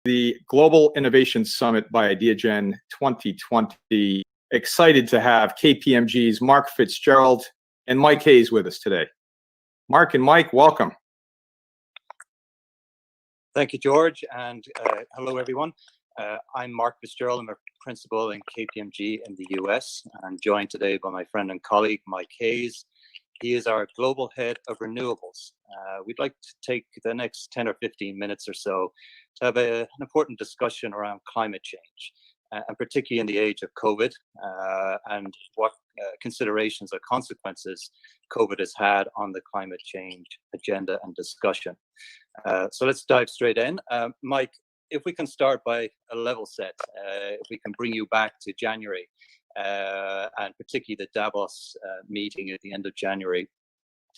the Global Innovation Summit by Ideagen 2020. Excited to have KPMG's Mark Fitzgerald and Mike Hayes with us today. Mark and Mike, welcome. Thank you, George, and hello, everyone. I'm Mark Fitzgerald. I'm a principal in KPMG in the US. I'm joined today by my friend and colleague, Mike Hayes. He is our global head of renewables. We'd like to take the next 10 or 15 minutes or so to have an important discussion around climate change, and particularly in the age of COVID, and what considerations or consequences COVID has had on the climate change agenda and discussion. So let's dive straight in. Mike, if we can start by a level set, if we can bring you back to January, and particularly the Davos meeting at the end of January.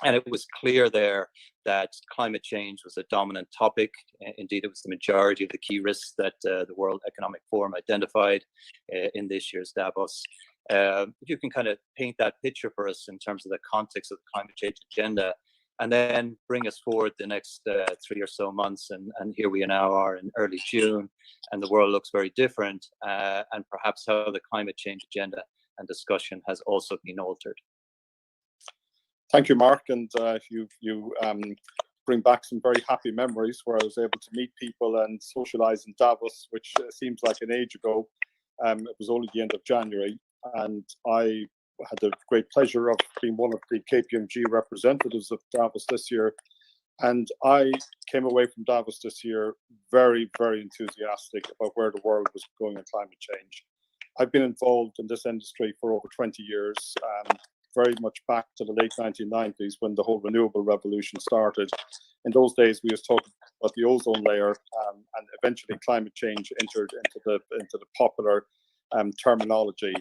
And it was clear there that climate change was a dominant topic. Indeed, it was the majority of the key risks that the World Economic Forum identified in this year's Davos. If you can kind of paint that picture for us in terms of the context of the climate change agenda, and then bring us forward the next 3 or so months, and here we now are in early June, and the world looks very different, and perhaps how the climate change agenda and discussion has also been altered. Thank you, Mark, and you bring back some very happy memories where I was able to meet people and socialize in Davos, which seems like an age ago. It was only the end of January, and I had the great pleasure of being one of the KPMG representatives of Davos this year. And I came away from Davos this year very, very enthusiastic about where the world was going in climate change. I've been involved in this industry for over 20 years, very much back to the late 1990s when the whole renewable revolution started. In those days, we was talking about the ozone layer, and eventually climate change entered into the popular terminology.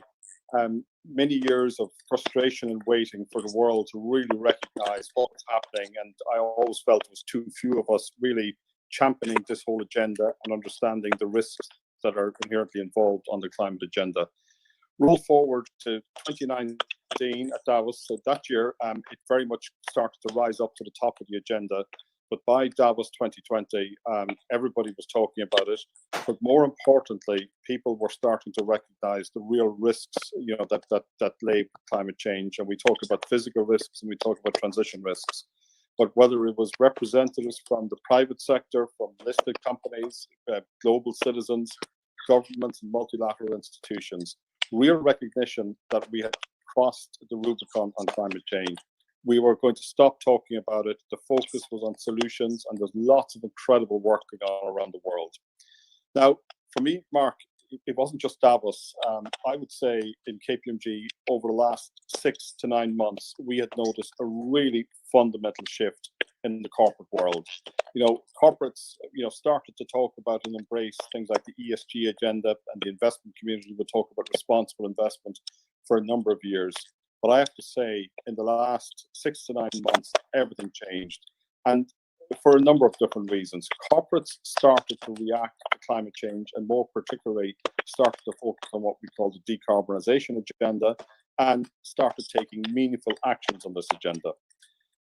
Many years of frustration and waiting for the world to really recognize what was happening, and I always felt it was too few of us really championing this whole agenda and understanding the risks that are inherently involved on the climate agenda. Roll forward to 2019 at Davos, so that year it very much started to rise up to the top of the agenda. But by Davos 2020, everybody was talking about it. But more importantly, people were starting to recognize the real risks, that lay with climate change. And we talk about physical risks and we talk about transition risks. But whether it was representatives from the private sector, from listed companies, global citizens, governments, and multilateral institutions, real recognition that we had crossed the Rubicon on climate change. We were going to stop talking about it. The focus was on solutions, and there's lots of incredible work going on around the world. Now, for me, Mark, it wasn't just Davos. I would say in KPMG, over the last 6 to 9 months, we had noticed a really fundamental shift in the corporate world. Corporates, started to talk about and embrace things like the ESG agenda, and the investment community would talk about responsible investment for a number of years. But I have to say, in the last 6 to 9 months, everything changed. And for a number of different reasons. Corporates started to react to climate change, and more particularly started to focus on what we call the decarbonization agenda, and started taking meaningful actions on this agenda.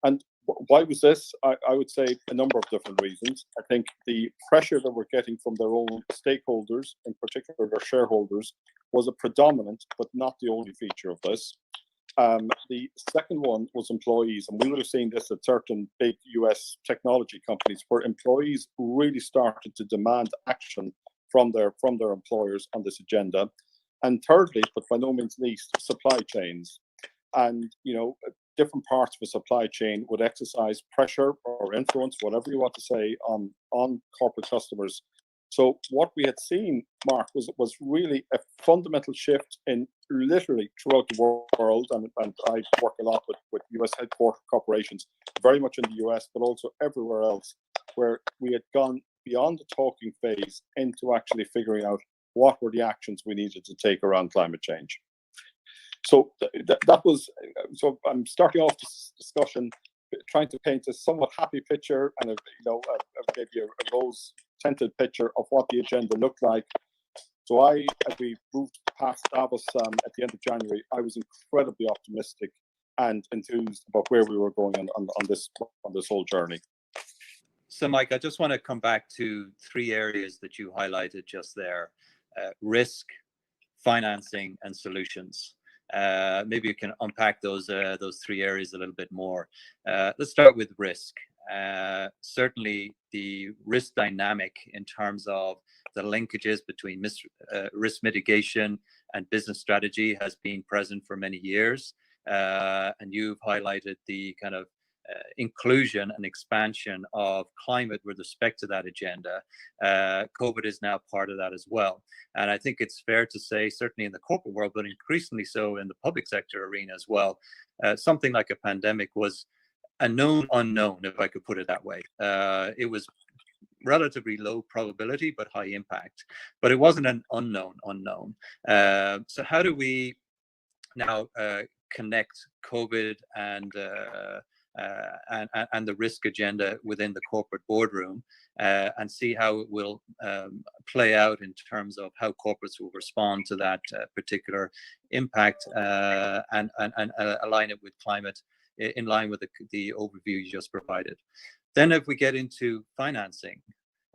And why was this? I would say a number of different reasons. I think the pressure that we're getting from their own stakeholders, in particular their shareholders, was a predominant but not the only feature of this. The second one was employees, and we would have seen this at certain big US technology companies where employees really started to demand action from their employers on this agenda. And thirdly, but by no means least, supply chains. And different parts of a supply chain would exercise pressure or influence, whatever you want to say, on corporate customers. So what we had seen, Mark, was really a fundamental shift in literally throughout the world, and I work a lot with US headquartered corporations, very much in the US, but also everywhere else, where we had gone beyond the talking phase into actually figuring out what were the actions we needed to take around climate change. So that was, so I'm starting off this discussion trying to paint a somewhat happy picture and maybe a rose-tinted picture of what the agenda looked like. So as we moved past Davos at the end of January, I was incredibly optimistic and enthused about where we were going on this whole journey. So Mike, I just want to come back to three areas that you highlighted just there: risk, financing, and solutions. Maybe you can unpack those three areas a little bit more. Let's start with risk. Certainly, the risk dynamic in terms of the linkages between risk mitigation and business strategy has been present for many years. And you've highlighted the kind of inclusion and expansion of climate with respect to that agenda. COVID is now part of that as well. And I think it's fair to say, certainly in the corporate world, but increasingly so in the public sector arena as well, something like a pandemic was a known unknown, if I could put it that way. It was relatively low probability, but high impact. But it wasn't an unknown unknown. So how do we now connect COVID and the risk agenda within the corporate boardroom and see how it will play out in terms of how corporates will respond to that particular impact and align it with climate in line with the overview you just provided. Then if we get into financing,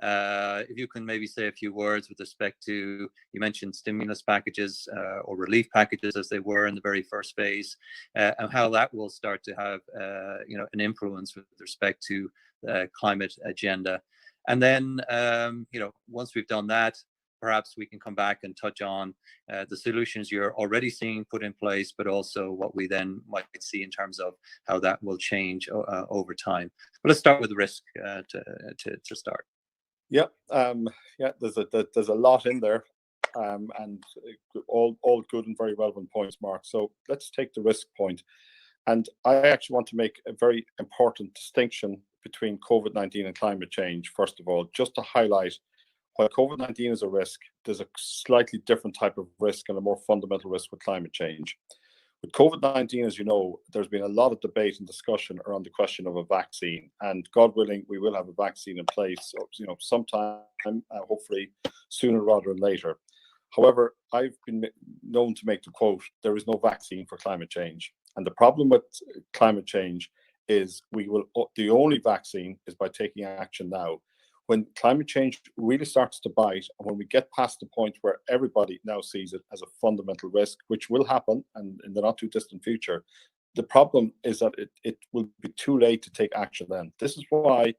if you can maybe say a few words with respect to, you mentioned stimulus packages or relief packages as they were in the very first phase, and how that will start to have an influence with respect to the climate agenda. And then once we've done that, perhaps we can come back and touch on the solutions you're already seeing put in place, but also what we then might see in terms of how that will change over time. But let's start with risk to start. Yeah, there's a lot in there, and all good and very relevant points, Mark. So let's take the risk point. And I actually want to make a very important distinction between COVID-19 and climate change, first of all, just to highlight while COVID-19 is a risk, there's a slightly different type of risk and a more fundamental risk with climate change. With COVID-19, as you know, there's been a lot of debate and discussion around the question of a vaccine, and God willing, we will have a vaccine in place, sometime, hopefully sooner rather than later. However, I've been known to make the quote, there is no vaccine for climate change. And the problem with climate change is the only vaccine is by taking action now. When climate change really starts to bite, and when we get past the point where everybody now sees it as a fundamental risk, which will happen and in the not too distant future, the problem is that it will be too late to take action then. This is why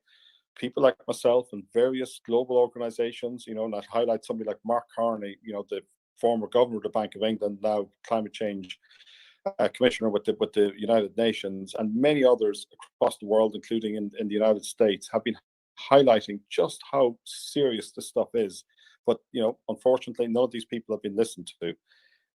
people like myself and various global organizations, and I highlight somebody like Mark Carney, the former governor of the Bank of England, now climate change commissioner with the United Nations, and many others across the world, including in the United States, have been highlighting just how serious this stuff is. But unfortunately, none of these people have been listened to.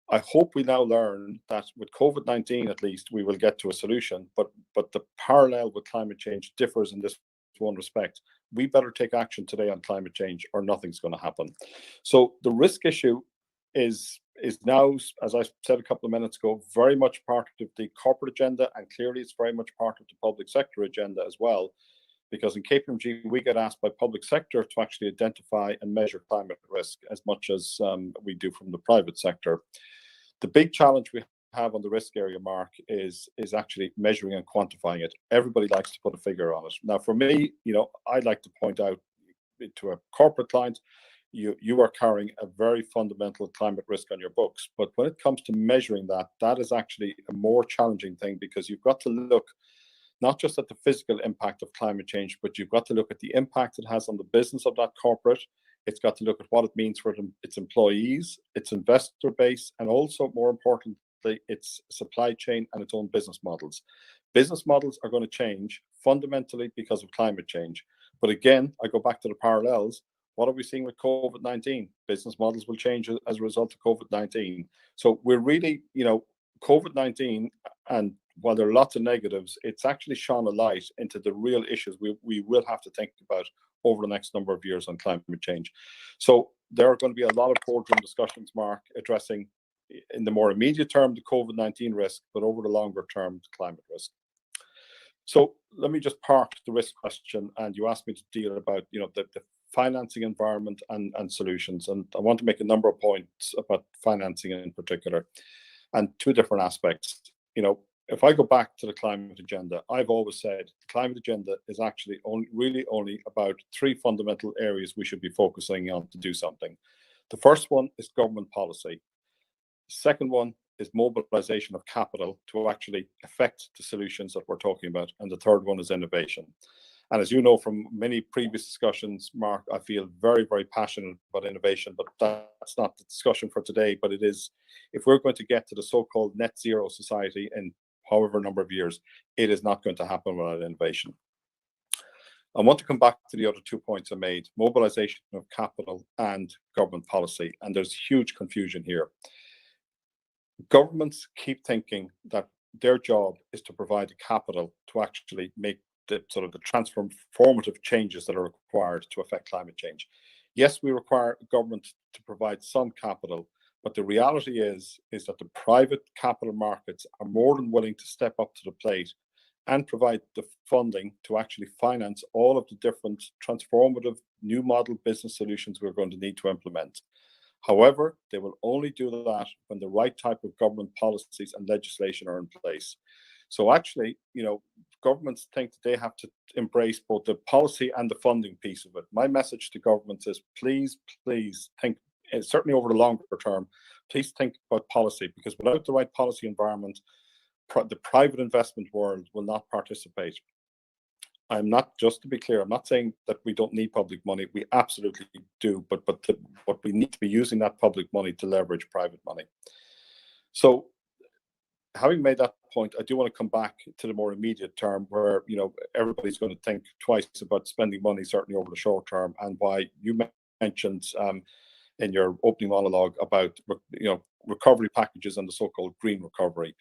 I hope we now learn that with COVID-19 at least we will get to a solution, but the parallel with climate change differs in this one respect. We better take action today on climate change or nothing's going to happen. So the risk issue is now, as I said a couple of minutes ago, very much part of the corporate agenda, and clearly it's very much part of the public sector agenda as well. Because in KPMG, we get asked by public sector to actually identify and measure climate risk as much as we do from the private sector. The big challenge we have on the risk area, Mark, is actually measuring and quantifying it. Everybody likes to put a figure on it. Now, for me, I'd like to point out to a corporate client, you are carrying a very fundamental climate risk on your books. But when it comes to measuring that is actually a more challenging thing, because you've got to look not just at the physical impact of climate change, but you've got to look at the impact it has on the business of that corporate. It's got to look at what it means for its employees, its investor base, and also, more importantly, its supply chain and its own business models. Business models are going to change fundamentally because of climate change. But again, I go back to the parallels. What are we seeing with COVID-19? Business models will change as a result of COVID-19. So we're really, COVID-19, and while there are lots of negatives, it's actually shone a light into the real issues we will have to think about over the next number of years on climate change. So there are going to be a lot of boardroom discussions, Mark, addressing in the more immediate term the COVID-19 risk, but over the longer term the climate risk. So let me just park the risk question, and you asked me to deal about the financing environment and solutions, and I want to make a number of points about financing in particular, and two different aspects. if I go back to the climate agenda, I've always said the climate agenda is actually only about three fundamental areas we should be focusing on to do something. The first one is government policy. The second one is mobilization of capital to actually affect the solutions that we're talking about. And the third one is innovation. And as you know from many previous discussions, Mark, I feel very, very passionate about innovation, but that's not the discussion for today. But it is, if we're going to get to the so-called net zero society in however number of years, it is not going to happen without innovation. I want to come back to the other 2 points I made, mobilization of capital and government policy. And there's huge confusion here. Governments keep thinking that their job is to provide the capital to actually make the sort of the transformative changes that are required to affect climate change. Yes, we require government to provide some capital, but the reality is that the private capital markets are more than willing to step up to the plate and provide the funding to actually finance all of the different transformative new model business solutions we're going to need to implement. However, they will only do that when the right type of government policies and legislation are in place. So actually, you know, governments think that they have to embrace both the policy and the funding piece of it. My message to governments is please think, certainly over the longer term, please think about policy, because without the right policy environment, the private investment world will not participate. I'm not, just to be clear, I'm not saying that we don't need public money. We absolutely do, but we need to be using that public money to leverage private money. So having made that point, I do want to come back to the more immediate term where, you know, everybody's going to think twice about spending money, certainly over the short term, and why you mentioned in your opening monologue about, you know, recovery packages and the so-called green recovery.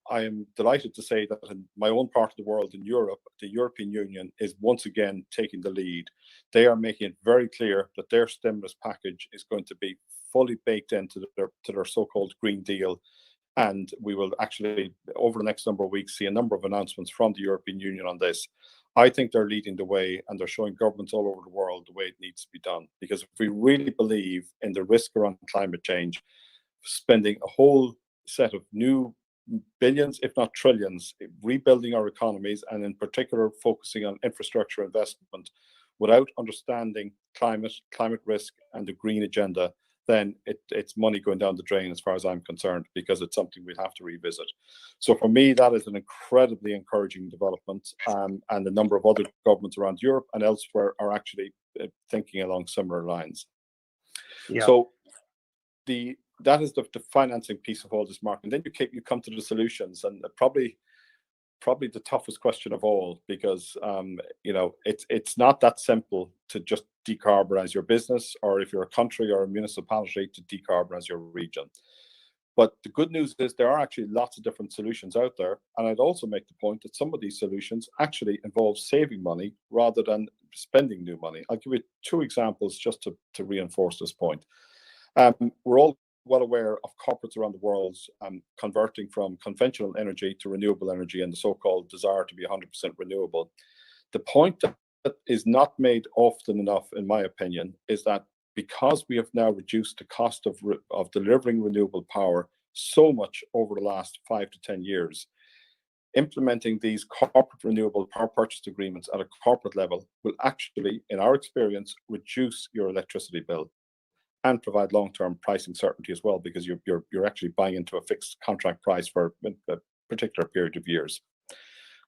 I am delighted to say that in my own part of the world, in Europe, the European Union is once again taking the lead. They are making it very clear that their stimulus package is going to be fully baked into their so-called Green Deal. And we will actually, over the next number of weeks, see a number of announcements from the European Union on this. I think they're leading the way, and they're showing governments all over the world the way it needs to be done. Because if we really believe in the risk around climate change, spending a whole set of new billions, if not trillions, rebuilding our economies, and in particular focusing on infrastructure investment without understanding climate risk and the green agenda, then it's money going down the drain as far as I'm concerned, because it's something we'd have to revisit. So for me, that is an incredibly encouraging development, and a number of other governments around Europe and elsewhere are actually thinking along similar lines. Yeah. So that is the financing piece of all this, Mark. And then you come to the solutions, and probably the toughest question of all, because you know, it's not that simple to just decarbonize your business, or if you're a country or a municipality, to decarbonize your region. But the good news is there are actually lots of different solutions out there. And I'd also make the point that some of these solutions actually involve saving money rather than spending new money. I'll give you two examples just to reinforce this point. We're all well aware of corporates around the world converting from conventional energy to renewable energy, and the so-called desire to be 100% renewable. The point that is not made often enough, in my opinion, is that because we have now reduced the cost of delivering renewable power so much over the last 5 to 10 years, implementing these corporate renewable power purchase agreements at a corporate level will actually, in our experience, reduce your electricity bill and provide long-term pricing certainty as well, because you're actually buying into a fixed contract price for a particular period of years.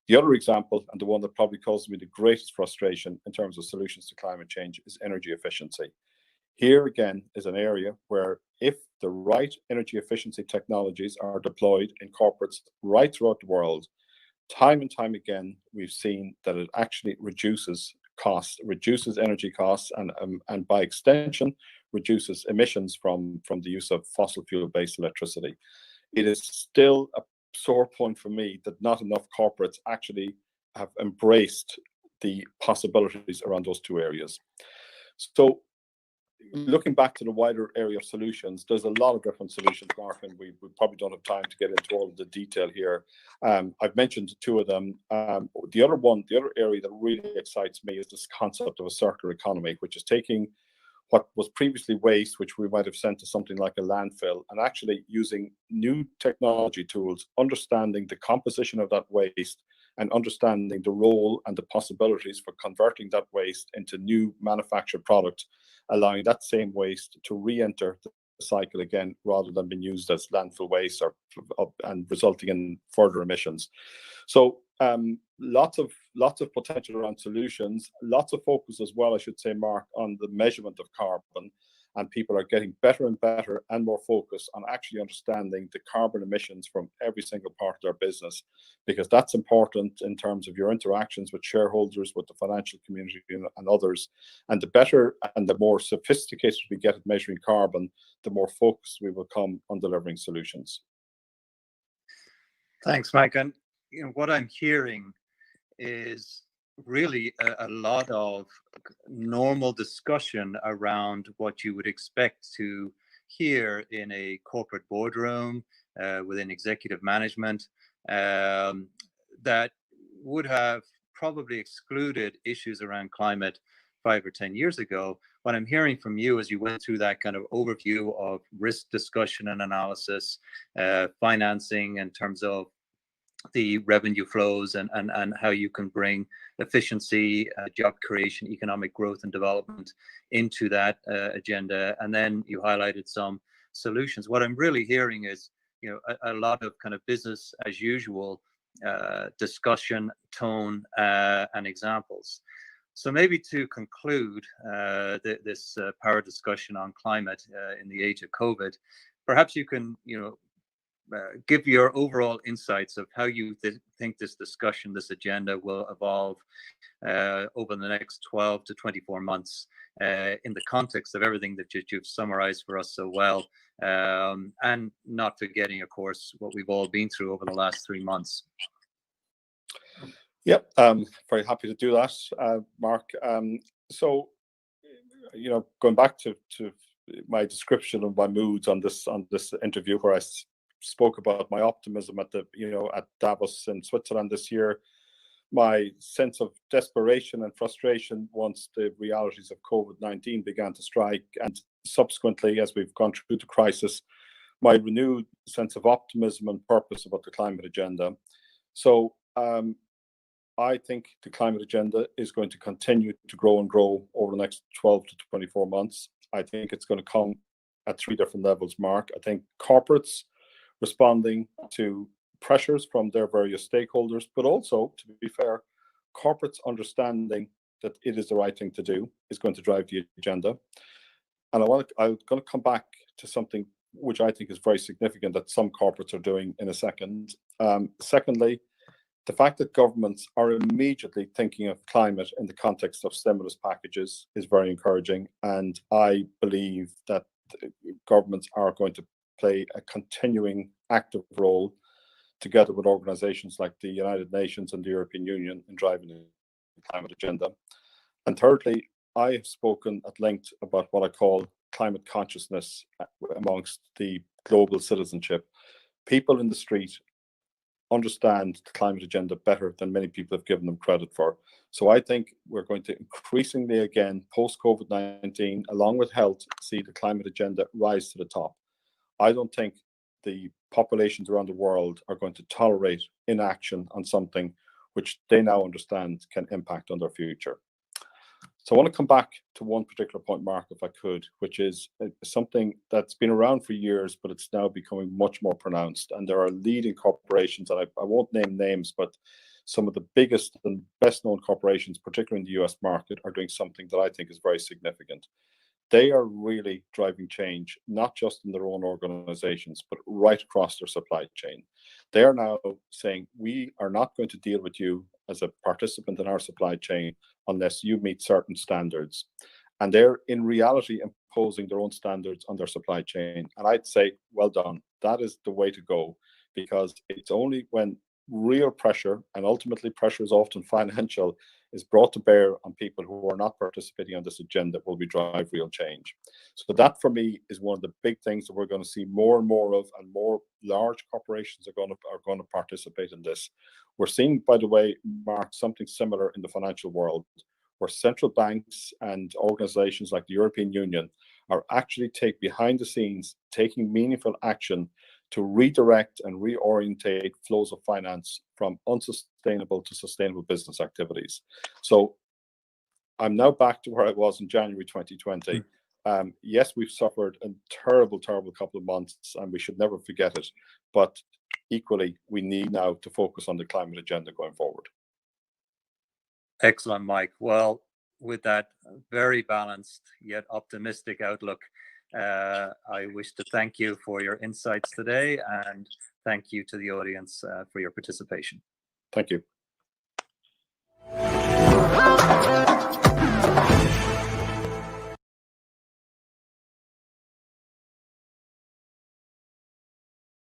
The other example, and the one that probably causes me the greatest frustration in terms of solutions to climate change, is energy efficiency. Here again is an area where, if the right energy efficiency technologies are deployed in corporates right throughout the world, time and time again, we've seen that it actually reduces costs, reduces energy costs, and by extension, reduces emissions from the use of fossil fuel-based electricity. It is still a sore point for me that not enough corporates actually have embraced the possibilities around those two areas. So looking back to the wider area of solutions, there's a lot of different solutions, Mark, and we probably don't have time to get into all of the detail here. I've mentioned two of them. The other area that really excites me is this concept of a circular economy, which is taking what was previously waste, which we might have sent to something like a landfill, and actually using new technology tools, understanding the composition of that waste and understanding the role and the possibilities for converting that waste into new manufactured product, allowing that same waste to re-enter the cycle again rather than being used as landfill waste and resulting in further emissions. So lots of potential around solutions, lots of focus as well, I should say, Mark, on the measurement of carbon, and people are getting better and better and more focused on actually understanding the carbon emissions from every single part of their business, because that's important in terms of your interactions with shareholders, with the financial community and others. And the better and the more sophisticated we get at measuring carbon, the more focused we will come on delivering solutions. Thanks, Mike. And what I'm hearing is really a lot of normal discussion around what you would expect to hear in a corporate boardroom within executive management that would have probably excluded issues around climate 5 or 10 years ago. What I'm hearing from you as you went through that kind of overview of risk discussion and analysis, financing in terms of the revenue flows and how you can bring efficiency, job creation, economic growth and development into that agenda. And then you highlighted some solutions. What I'm really hearing is, a lot of kind of business as usual discussion, tone, and examples. So maybe to conclude this power discussion on climate in the age of COVID, perhaps you can, give your overall insights of how you think this discussion, this agenda will evolve over the next 12 to 24 months in the context of everything that you've summarized for us so well, and not forgetting, of course, what we've all been through over the last 3 months. Yep, very happy to do that, Mark. So, going back to my description of my moods on this interview, where I spoke about my optimism at Davos in Switzerland this year, my sense of desperation and frustration once the realities of COVID-19 began to strike, and subsequently, as we've gone through the crisis, my renewed sense of optimism and purpose about the climate agenda. So I think the climate agenda is going to continue to grow and grow over the next 12 to 24 months. I think it's going to come at 3 different levels, Mark. I think corporates responding to pressures from their various stakeholders, but also, to be fair, corporates understanding that it is the right thing to do is going to drive the agenda. And I'm going to come back to something which I think is very significant that some corporates are doing in a second. Secondly, the fact that governments are immediately thinking of climate in the context of stimulus packages is very encouraging. And I believe that governments are going to play a continuing active role together with organizations like the United Nations and the European Union in driving the climate agenda. And thirdly, I have spoken at length about what I call climate consciousness amongst the global citizenship. People in the street understand the climate agenda better than many people have given them credit for. So I think we're going to increasingly, again, post-COVID-19, along with health, see the climate agenda rise to the top. I don't think the populations around the world are going to tolerate inaction on something which they now understand can impact on their future. So I want to come back to one particular point, Mark, if I could, which is something that's been around for years, but it's now becoming much more pronounced. And there are leading corporations, and I won't name names, but some of the biggest and best known corporations, particularly in the US market, are doing something that I think is very significant. They are really driving change, not just in their own organizations, but right across their supply chain. They are now saying, we are not going to deal with you as a participant in our supply chain unless you meet certain standards. And they're in reality imposing their own standards on their supply chain. And I'd say, well done. That is the way to go, because it's only when real pressure, and ultimately pressure is often financial, is brought to bear on people who are not participating on this agenda will we drive real change. So that for me is one of the big things that we're going to see more and more of, and more large corporations are going to participate in this. We're seeing, by the way, Mark, something similar in the financial world, where central banks and organizations like the European Union are actually behind the scenes taking meaningful action to redirect and reorientate flows of finance from unsustainable to sustainable business activities. So I'm now back to where I was in January 2020. Yes, we've suffered a terrible, terrible couple of months, and we should never forget it. But equally, we need now to focus on the climate agenda going forward. Excellent, Mike. Well, with that very balanced yet optimistic outlook, I wish to thank you for your insights today, and thank you to the audience for your participation. Thank you.